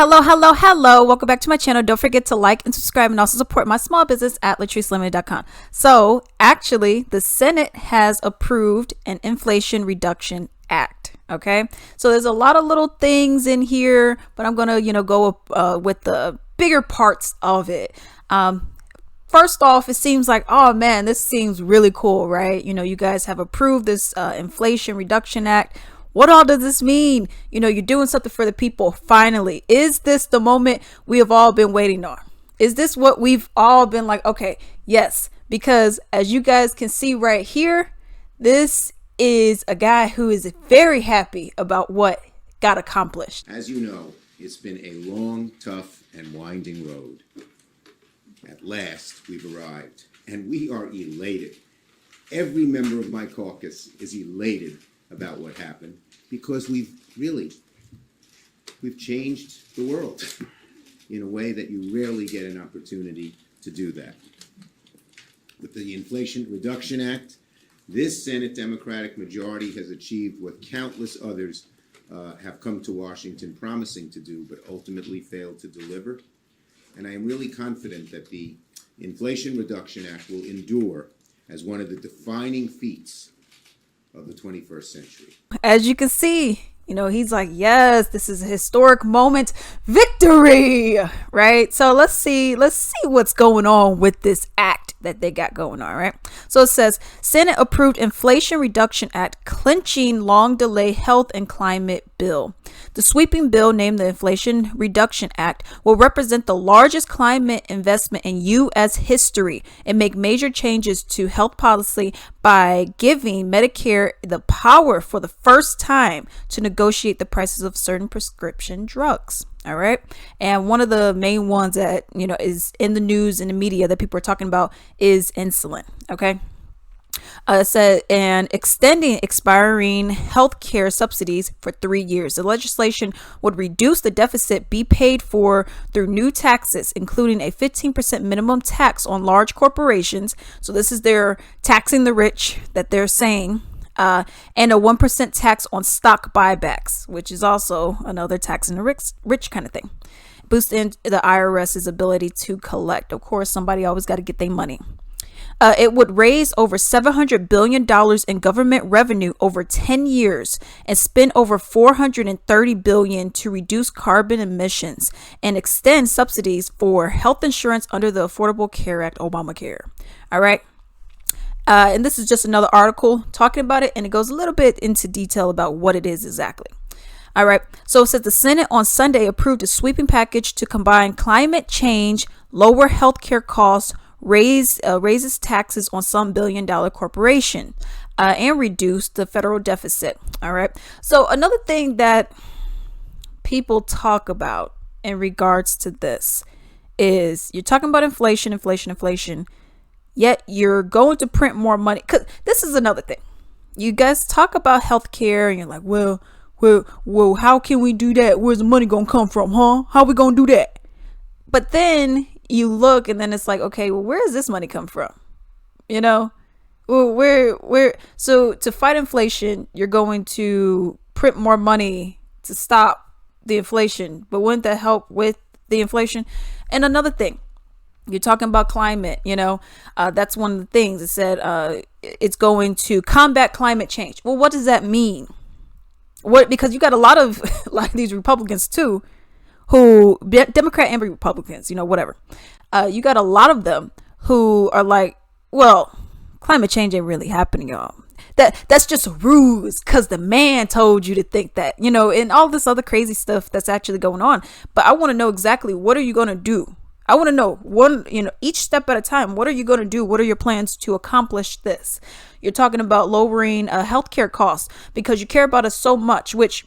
Hello. Welcome back to my channel. Don't forget to like and subscribe and also support my small business at latricelimited.com. So actually, the Senate has approved an Inflation Reduction Act. Okay, so there's a lot of little things in here, but I'm gonna, go with the bigger parts of it. First off, it seems like, oh man, this seems really cool, right? You guys have approved this Inflation Reduction Act. What all does this mean? You're doing something for the people. Finally, is this the moment we have all been waiting on? Is this what we've all been like? Okay, yes, because as you guys can see right here, this is a guy who is very happy about what got accomplished. As you know, it's been a long, tough, and winding road. At last, we've arrived, and we are elated. Every member of my caucus is elated about what happened because we've changed the world in a way that you rarely get an opportunity to do that. With the Inflation Reduction Act, this Senate Democratic majority has achieved what countless others have come to Washington promising to do, but ultimately failed to deliver. And I am really confident that the Inflation Reduction Act will endure as one of the defining feats of the 21st century. As you can see, he's like, yes, this is a historic moment, victory, right? So let's see what's going on with this act that they got going on, right? So it says Senate approved Inflation Reduction Act clinching long delayed health and climate bill. The sweeping bill, named the Inflation Reduction Act, will represent the largest climate investment in U.S. history and make major changes to health policy by giving Medicare the power for the first time to negotiate the prices of certain prescription drugs. All right. And one of the main ones that, is in the news and the media that people are talking about is insulin. OK. It said, and extending expiring health care subsidies for 3 years. The legislation would reduce the deficit be paid for through new taxes, including a 15% minimum tax on large corporations. So this is their taxing the rich that they're saying. And a 1% tax on stock buybacks, which is also another tax in the rich kind of thing. Boosting the IRS's ability to collect. Of course, somebody always got to get their money. It would raise over $700 billion in government revenue over 10 years and spend over $430 billion to reduce carbon emissions and extend subsidies for health insurance under the Affordable Care Act, Obamacare. All right. And this is just another article talking about it, and it goes a little bit into detail about what it is exactly. All right. So it says the Senate on Sunday approved a sweeping package to combine climate change, lower healthcare costs, raises taxes on some billion-dollar corporation, and reduce the federal deficit. All right. So another thing that people talk about in regards to this is you're talking about inflation, yet you're going to print more money. 'Cause this is another thing. You guys talk about healthcare and you're like, well, how can we do that? Where's the money going to come from, huh? How we going to do that? But then you look and then it's like, okay, well, where does this money come from? So to fight inflation, you're going to print more money to stop the inflation, but wouldn't that help with the inflation? And another thing, you're talking about climate, that's one of the things it said, it's going to combat climate change. Well, what does that mean? Because you got a lot of these Republicans too, who Democrat and Republicans, whatever. You got a lot of them who are like, well, climate change ain't really happening, y'all. That's just a ruse because the man told you to think that, and all this other crazy stuff that's actually going on. But I want to know exactly, what are you going to do? I want to know each step at a time. What are you going to do? What are your plans to accomplish this? You're talking about lowering healthcare costs because you care about us so much, which,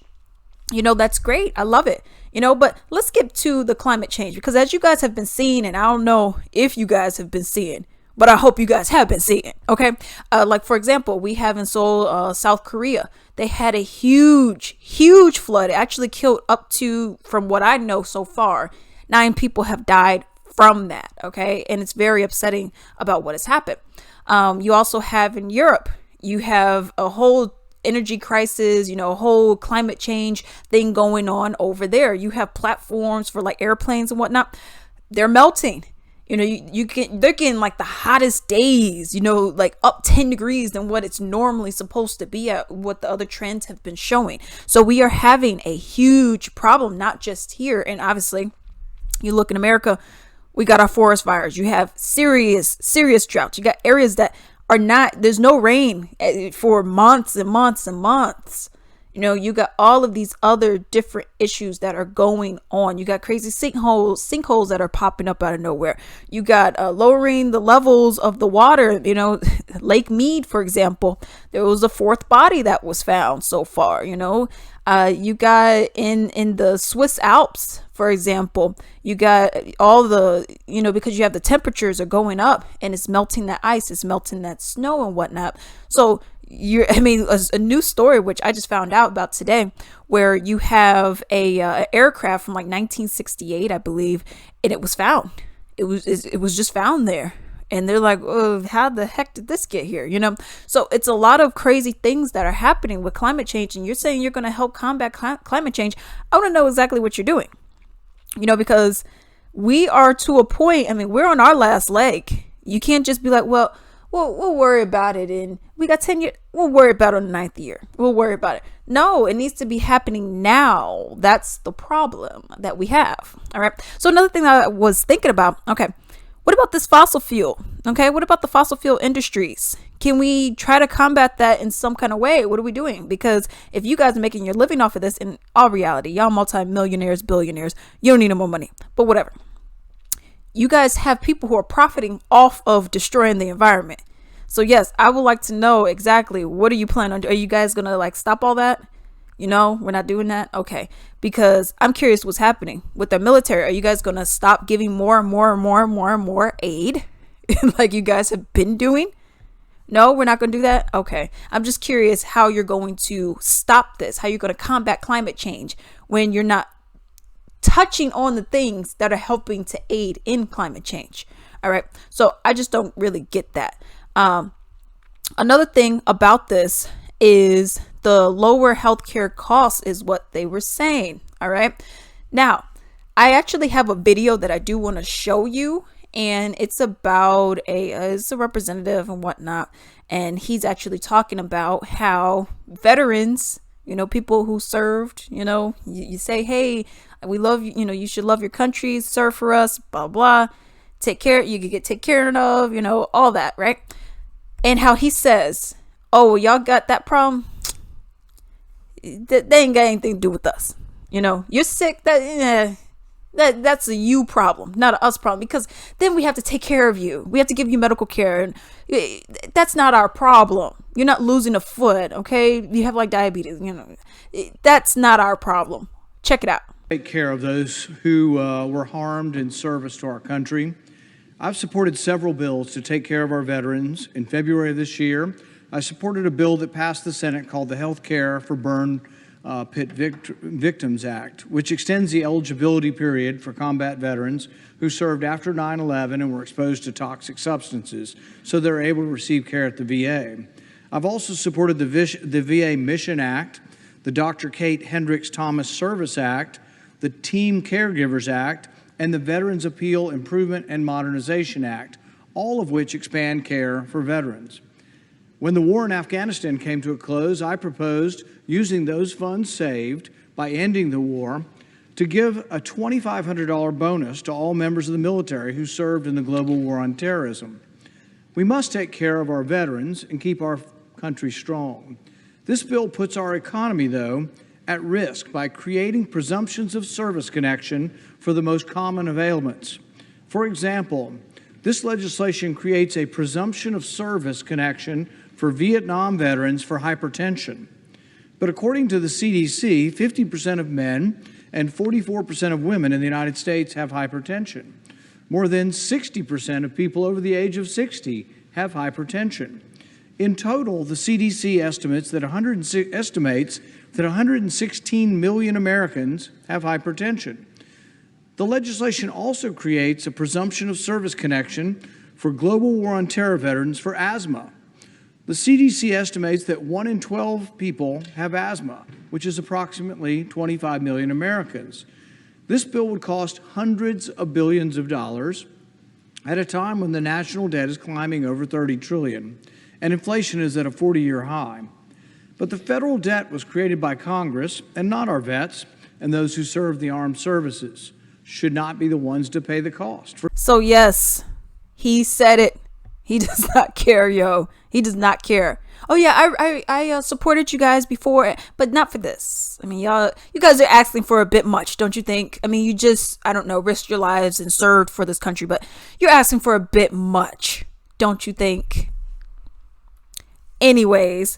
that's great. I love it. But let's get to the climate change, because as you guys have been seeing, and I don't know if you guys have been seeing, but I hope you guys have been seeing. Okay. Like, for example, we have in Seoul, South Korea, they had a huge flood. It actually killed up to, from what I know so far, 9 people have died from that. Okay. And it's very upsetting about what has happened. You also have in Europe, you have a whole energy crisis, whole climate change thing going on over there. You have platforms for like airplanes and whatnot. They're melting. They're getting like the hottest days, like up 10 degrees than what it's normally supposed to be at, what the other trends have been showing. So we are having a huge problem, not just here. And obviously, you look in America, we got our forest fires. You have serious droughts. You got areas that there's no rain for months and months and months. You got all of these other different issues that are going on. You got crazy sinkholes that are popping up out of nowhere. You got lowering the levels of the water. Lake Mead, for example, there was a fourth body that was found so far. You got in the Swiss Alps, for example, you got all the, because you have the temperatures are going up and it's melting that ice, it's melting that snow and whatnot. So a new story, which I just found out about today, where you have a aircraft from like 1968, I believe, and it was found. It was just found there. And they're like, oh, how the heck did this get here? So it's a lot of crazy things that are happening with climate change. And you're saying you're going to help combat climate change. I want to know exactly what you're doing, because we are to a point. We're on our last leg. You can't just be like, well, we'll worry about it. And we got 10 years. We'll worry about it in the 9th year. We'll worry about it. No, it needs to be happening now. That's the problem that we have. All right. So another thing that I was thinking about, okay, what about this fossil fuel? Okay, what about the fossil fuel industries? Can we try to combat that in some kind of way? What are we doing? Because if you guys are making your living off of this, in all reality, y'all multi-millionaires, billionaires, you don't need no more money, but whatever. You guys have people who are profiting off of destroying the environment. So yes, I would like to know exactly what are you planning on doing? Are you guys going to like stop all that? We're not doing that. Okay. Because I'm curious what's happening with the military. Are you guys going to stop giving more and more and more and more and more aid like you guys have been doing? No, we're not going to do that. Okay. I'm just curious how you're going to stop this, how you're going to combat climate change when you're not touching on the things that are helping to aid in climate change. All right. So I just don't really get that. Another thing about this is the lower healthcare costs is what they were saying. All right. Now, I actually have a video that I do want to show you, and it's about it's a representative and whatnot. And he's actually talking about how veterans, people who served, you say, hey, we love you, you should love your country, serve for us, blah, blah, take care, you can get taken care of, all that, right? And how he says, oh, y'all got that problem? They ain't got anything to do with us. You're sick. That's a you problem, not a us problem, because then we have to take care of you. We have to give you medical care. And that's not our problem. You're not losing a foot. Okay. You have like diabetes, that's not our problem. Check it out. Take care of those who were harmed in service to our country. I've supported several bills to take care of our veterans. In February of this year, I supported a bill that passed the Senate called the Health Care for Burn Pit Victims Act, which extends the eligibility period for combat veterans who served after 9/11 and were exposed to toxic substances, so they're able to receive care at the VA. I've also supported the VA Mission Act, the Dr. Kate Hendricks Thomas Service Act, the Team Caregivers Act, and the Veterans Appeal Improvement and Modernization Act, all of which expand care for veterans. When the war in Afghanistan came to a close, I proposed using those funds saved by ending the war to give a $2,500 bonus to all members of the military who served in the global war on terrorism. We must take care of our veterans and keep our country strong. This bill puts our economy, though, at risk by creating presumptions of service connection for the most common of ailments. For example, this legislation creates a presumption of service connection for Vietnam veterans for hypertension. But according to the CDC, 50% of men and 44% of women in the United States have hypertension. More than 60% of people over the age of 60 have hypertension. In total, the CDC estimates that 116 million Americans have hypertension. The legislation also creates a presumption of service connection for global war on terror veterans for asthma. The CDC estimates that 1 in 12 people have asthma, which is approximately 25 million Americans. This bill would cost hundreds of billions of dollars at a time when the national debt is climbing over 30 trillion and inflation is at a 40-year high. But the federal debt was created by Congress and not our vets and those who serve the armed services should not be the ones to pay the cost. So yes, he said it. He does not care, yo. He does not care. Oh yeah, I supported you guys before, but not for this. I mean, you guys are asking for a bit much, don't you think? I mean, you just, I don't know, risked your lives and served for this country, but you're asking for a bit much, don't you think? Anyways,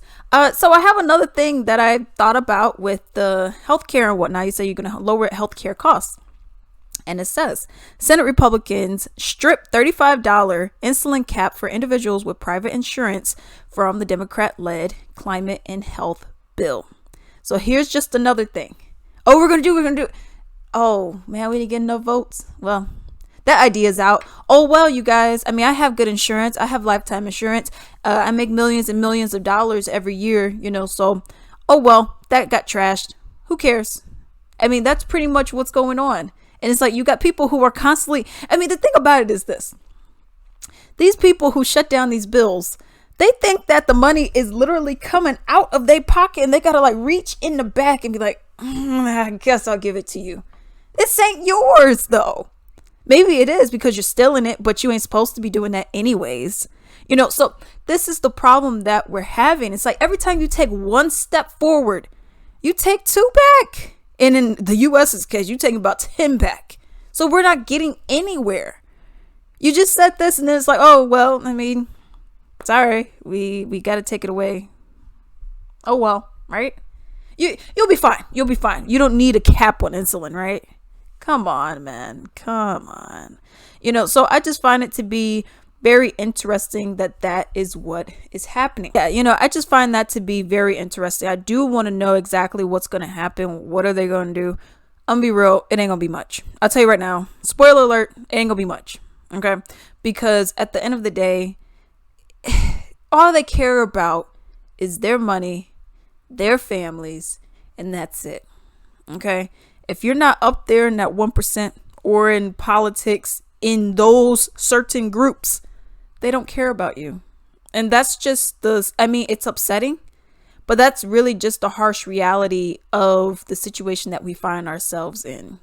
so I have another thing that I thought about with the healthcare and whatnot. You say you're going to lower healthcare costs. And it says, Senate Republicans strip $35 insulin cap for individuals with private insurance from the Democrat-led climate and health bill. So here's just another thing. Oh, we're going to do it. Oh, man, we didn't get enough votes. Well, that idea is out. Oh, well, you guys, I mean, I have good insurance. I have lifetime insurance. I make millions and millions of dollars every year, you know, so, oh, well, that got trashed. Who cares? I mean, that's pretty much what's going on. And it's like you got people who are constantly, I mean, the thing about it is this. These people who shut down these bills, they think that the money is literally coming out of their pocket and they got to like reach in the back and be like, I guess I'll give it to you. This ain't yours though. Maybe it is because you're stealing it, but you ain't supposed to be doing that anyways. You know, so this is the problem that we're having. It's like every time you take one step forward, you take two back. And in the U.S.'s case, you're taking about 10 back. So we're not getting anywhere. You just said this and then it's like, oh, well, I mean, sorry, we got to take it away. Oh, well, right? You'll be fine. You'll be fine. You don't need a cap on insulin, right? Come on, man. Come on. You know, so I just find it to be very interesting that is what is happening. Yeah, you know, I just find that to be very interesting. I do want to know exactly what's going to happen. What are they going to do? I'm gonna be real. It ain't going to be much. I'll tell you right now. Spoiler alert. It ain't going to be much. Okay. Because at the end of the day, all they care about is their money, their families, and that's it. Okay. If you're not up there in that 1% or in politics in those certain groups, they don't care about you. And that's just I mean, it's upsetting, but that's really just the harsh reality of the situation that we find ourselves in.